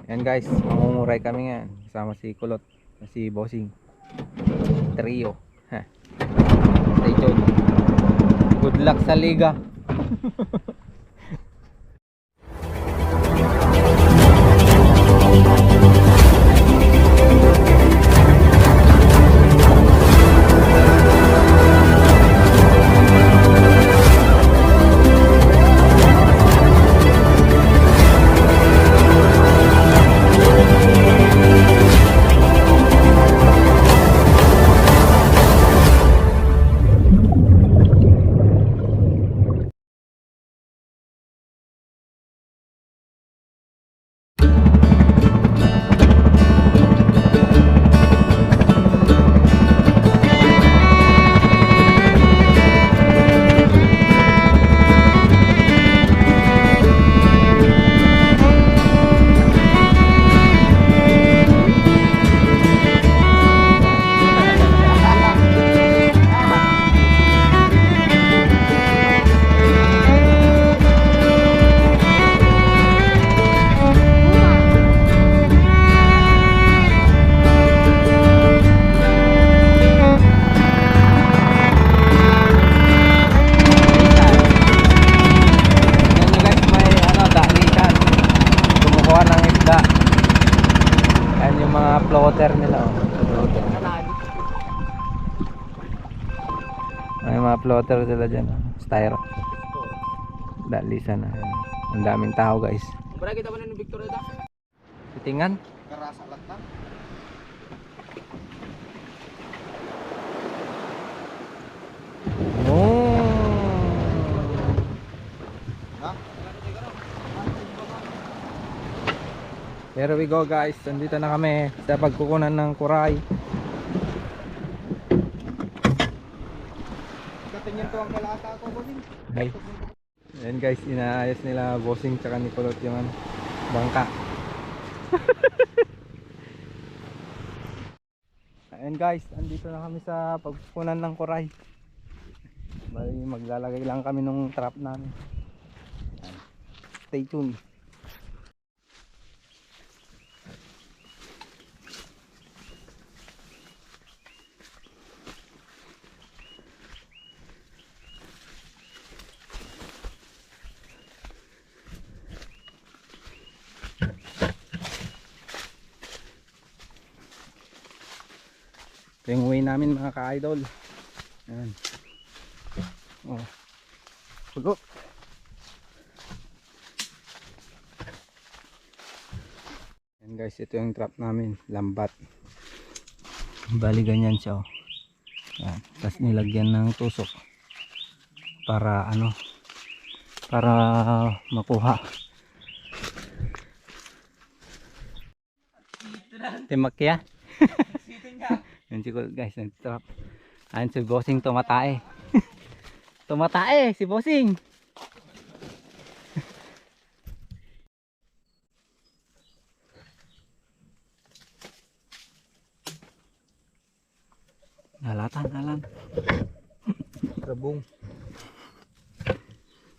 Yan guys, mangunguray kami ngayon. Kasama si Kulot, si Bossing. Trio. Ha. Stay tuned. Good luck sa liga. Floater nila floater. May mga floater sila dyan styro. Dalisan na. Ang daming tao guys. Para kita ba ng Victoria da? Titingan. Karasa lata. Oh. Ha? Here we go guys, nandito na kami sa pagkukunan ng kuray. Katingin to ang kalata ko ko din. Hey. Ayan guys, inaayos nila Bossing tsaka ni Kulot yung bangka. Ayan guys, andito na kami sa pagkukunan ng kuray. Bali maglalagay lang kami nung trap namin. Stay tuned. Ito yung way namin mga ka-idol. Ayan. Oh. Pagod. Ayan guys, ito yung trap namin. Lambat. Bali ganyan siya. Oh. Ayan. Tapos nilagyan ng tusok. Para ano. Para makuha. Timakya. Yan si Kulot guys, nag-trap. Ayan si Bossing tumatae. Tumatae si Bossing. Nalan. Trabong.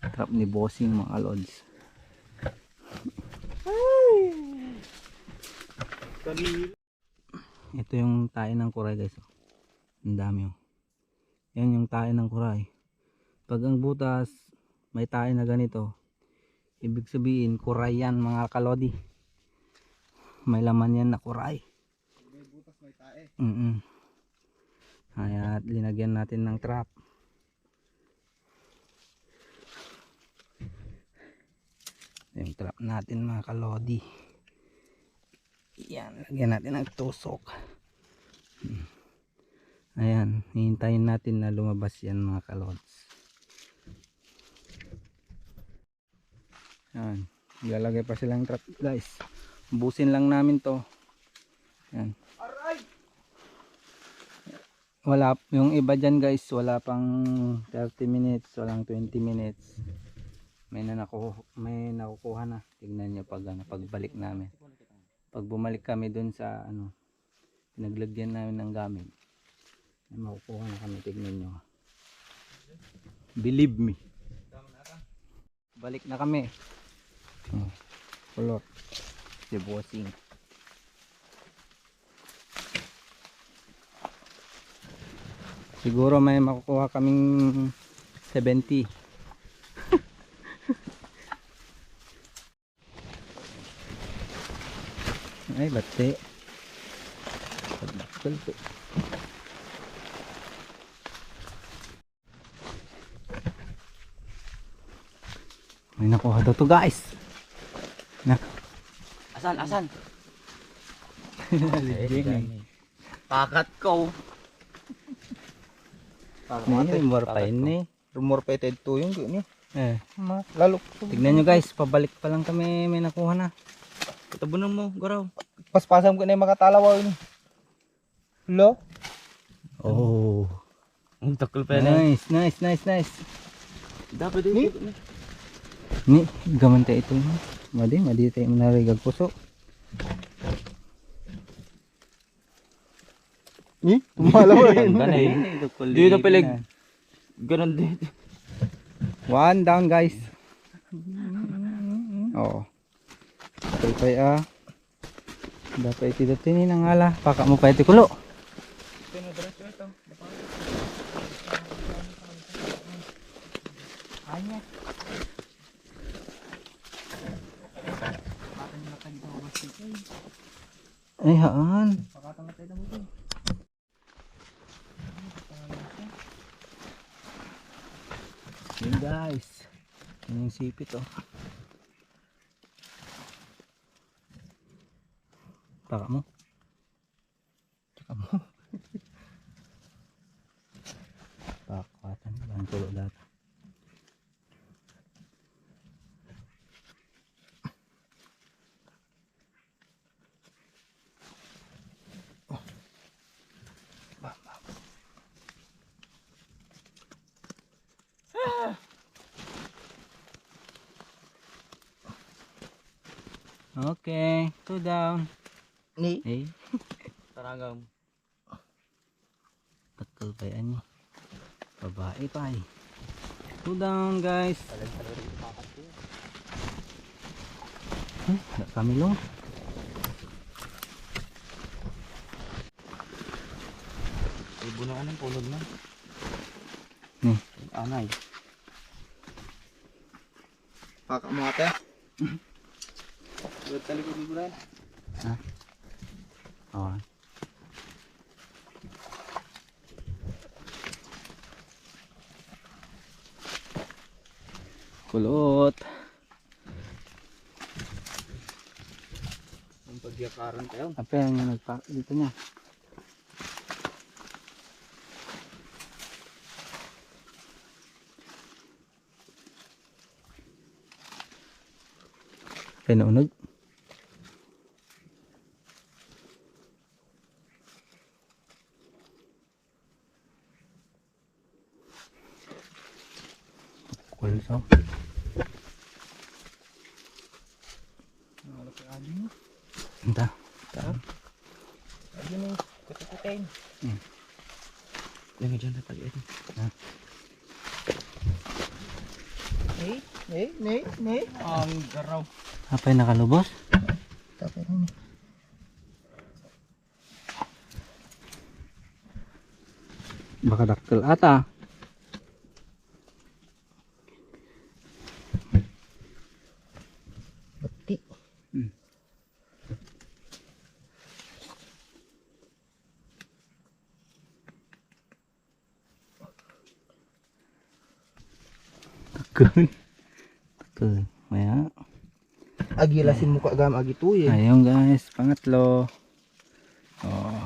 Trap ni Bossing mga lods. Ito yung tae ng kuray guys. Ang dami oh. Yan yung tae ng kuray. Pag ang butas may tae na ganito, ibig sabihin kuray yan mga kalodi. May laman yan na kuray. May butas may tae. Kaya linagyan natin ng trap. Yung trap natin mga kalodi. Yan, lagyan natin ng tusok. Ayan, hihintayin natin na lumabas yan mga kalods. Ayan, ilalagay pa silang trap guys. Ubusin lang namin to. Ayan. Wala, yung iba dyan guys, wala pang 30 minutes, walang 20 minutes. May nakukuha na. Tingnan nyo pag pagbalik namin. Pag bumalik kami dun sa pinaglagyan namin ng gamit, may makukuha na kami. Tignan nyo. Believe me. Balik na kami. Kulot. Si bossing. Siguro may makukuha kaming 70. Ay, bate. Pagdakal po. May nakuha daw to guys. Asan? Legend. Pakat ko. Ini more pa ini. Rumor pa ito yung gini. Lalo. Tignan nyo guys, pabalik pa lang kami may nakuha na. Katabunan mo, garaw. Paspasam ko na yung makatalawa ini. Lo? Oh. Ang takol pa yan. Nice. Dapat Ni? din. Ni, gaman tayo ito. Madi tayo manarigag puso. Ni? Tumalawa rin. Dito pilig. Ganon din. One down guys. Oh. Pay dapat iti dati ni nangala. Paka mo pa iti kulo. Ay haan. Yun guys. Yun yung sipit oh. Paka mo. Tsaka mo. Pakatan. Bang tulo data. Okay, 2 down. Ni? Eh, Tarangam. takal pa yan eh. Babae pa eh. 2 down guys. Wala kami long. Ibo na anong punod na. Ni. Anay. Paka mo ate. Buat tali ko dito rin. Oh. Kulot. Ang pagyakaran tayo. Apa yang nagpa dito niya? Pinaunog. Kulso. Entah. Ayun yung kutukutin. Lagi dyan na pag ito. Ni? Ang garaw. Apa yang nakalubos? Tapos ni. Baka dakkel ata. Bati. Dakkel. Dakkel. Maya. Agi lasin muka gam agi tuye. Ayun guys, pangatlo. Oh.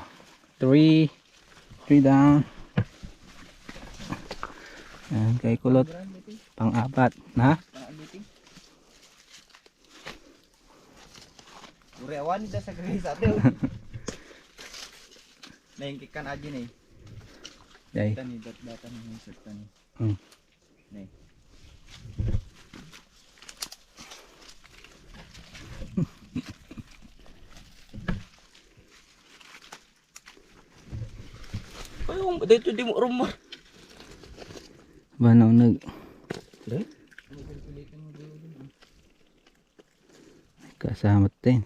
3 down. Yan kay kulot. Pang-apat. Na? Urewan ida sa gari sa atin. Naingkikan aja nih. Yay. Tani data nih set tani. Nih. Ayun, dito di mo rumah. Banaw nag. Kasamat din.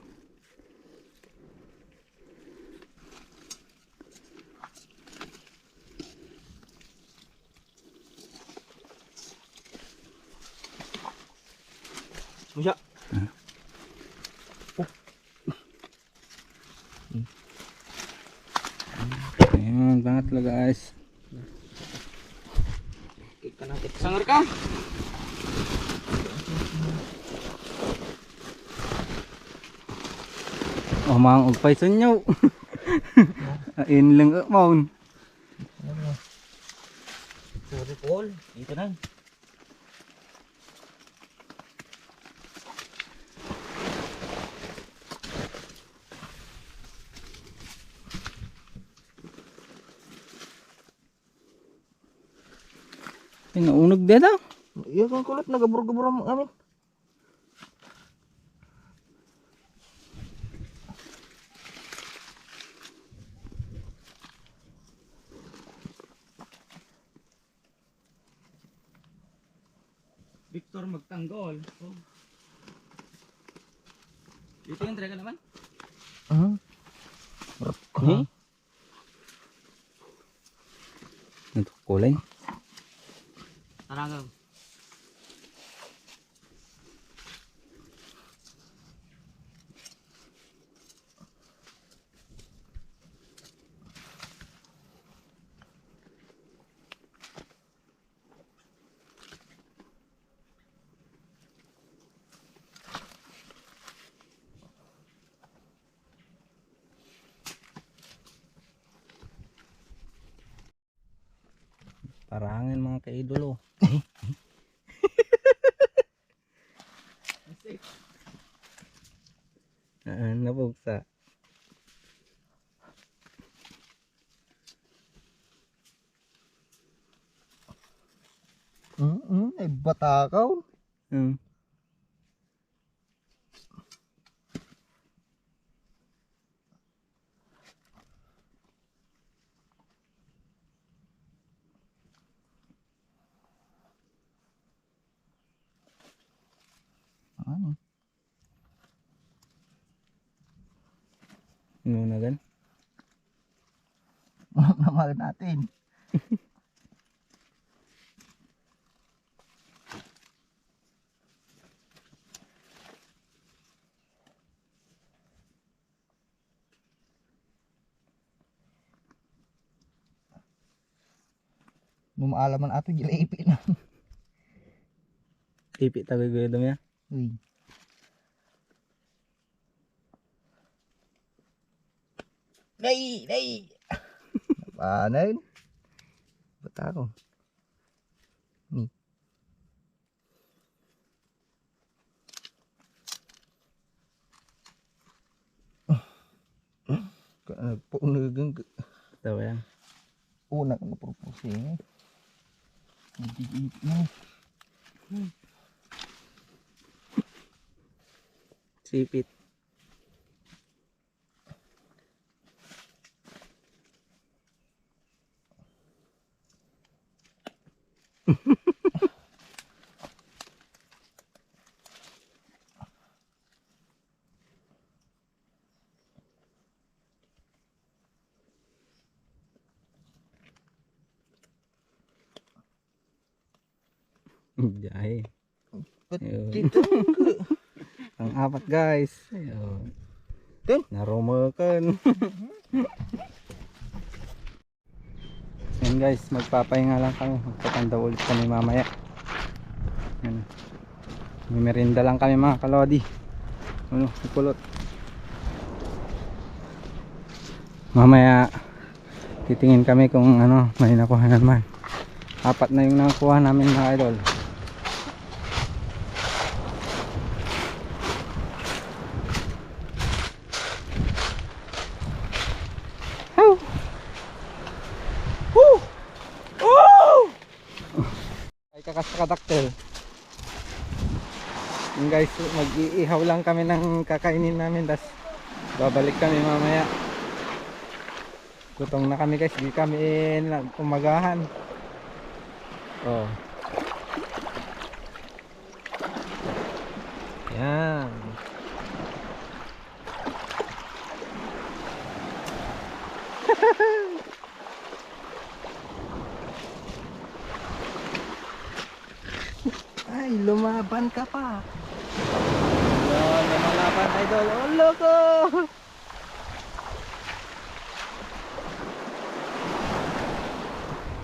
mo siya. Ayan, pangatlo guys. Kika natin. Sangar ka. Oh, mga ugpay sa inyo. Ayun lang maun. Sorry Paul. Dito na. Ay, naunog din daw. Iya kan kulit nagabur-gabur ang amin. Victor magtanggol. Oh. Dito yung try ka naman. Hmm? Ito kulay. Tarangam. Parangan mga kaidolo. Nabugsa. Ay batakaw. Hmm. Ano? Inunagan. Mamahal natin. Numaalaman ato gila ipin na. Ipit tagoy goy dum ya. Uy. Nay. Paano yun? Batakaw. Ni. Nagpunugan ka. Tawa yan. Una ka na propose. Nagigit na. Sipit. Jahe. Ayun. Dito. Ang apat guys. Ayun. Dun. Narumakan. Yan guys, magpapahinga lang kami. Magpapanda ulit kami mamaya. Yan. May merinda lang kami mga kalodi. Ano, ikulot. Mamaya titingin kami kung ano, may nakuha naman. Apat na yung nakuha namin mga idol. Ay kakasakadaktel. Yung guys, mag-iihaw lang kami ng kakainin namin, tas babalik kami mamaya. Gutom na kami guys, di kami umagahan. Oh. Yan. Ay, lumaban ka pa. idol. Oh, loko!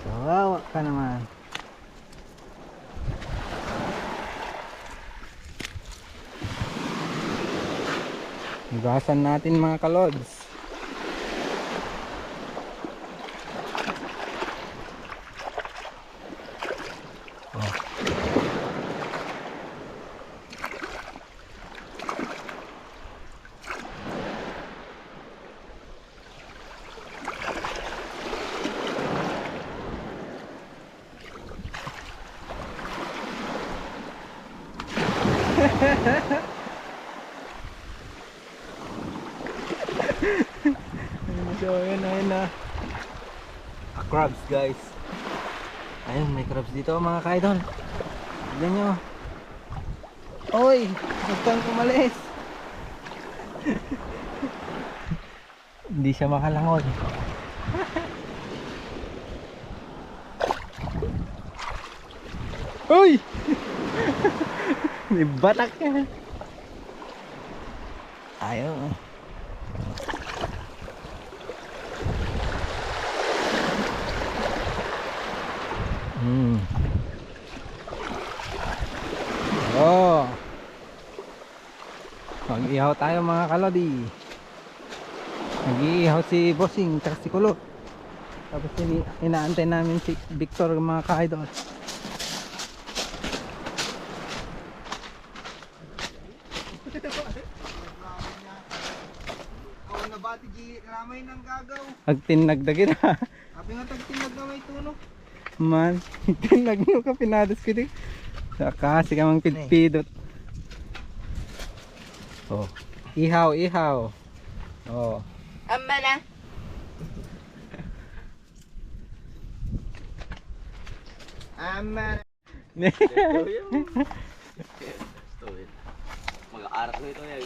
Kawawa ka naman. Ibasan natin mga kalods. Oh. So ayun na. Crabs guys. Ayun, may crabs dito mga kaidol. Tignan nyo. Oy, huwag kang umalis. Hindi siya makalangon. Uy! May batak ka. Ayaw. Oh. Mag-ihaw tayo mga kalodi. Nag-iihaw si Bossing at si Kulot. Tapos inaantay namin si Victor mga ka-idol. Oh, nabati di ramay ng gagaw. Agtinagdagin ha. Sabi nga tagtinag na may tuno. Man, tinag nyo ka pinadas ko din. Kasi ka mang pidpidot. Oh. Ihaw, ihaw. Oh. Amba na. Aman. Mag-aaral ko ito yan.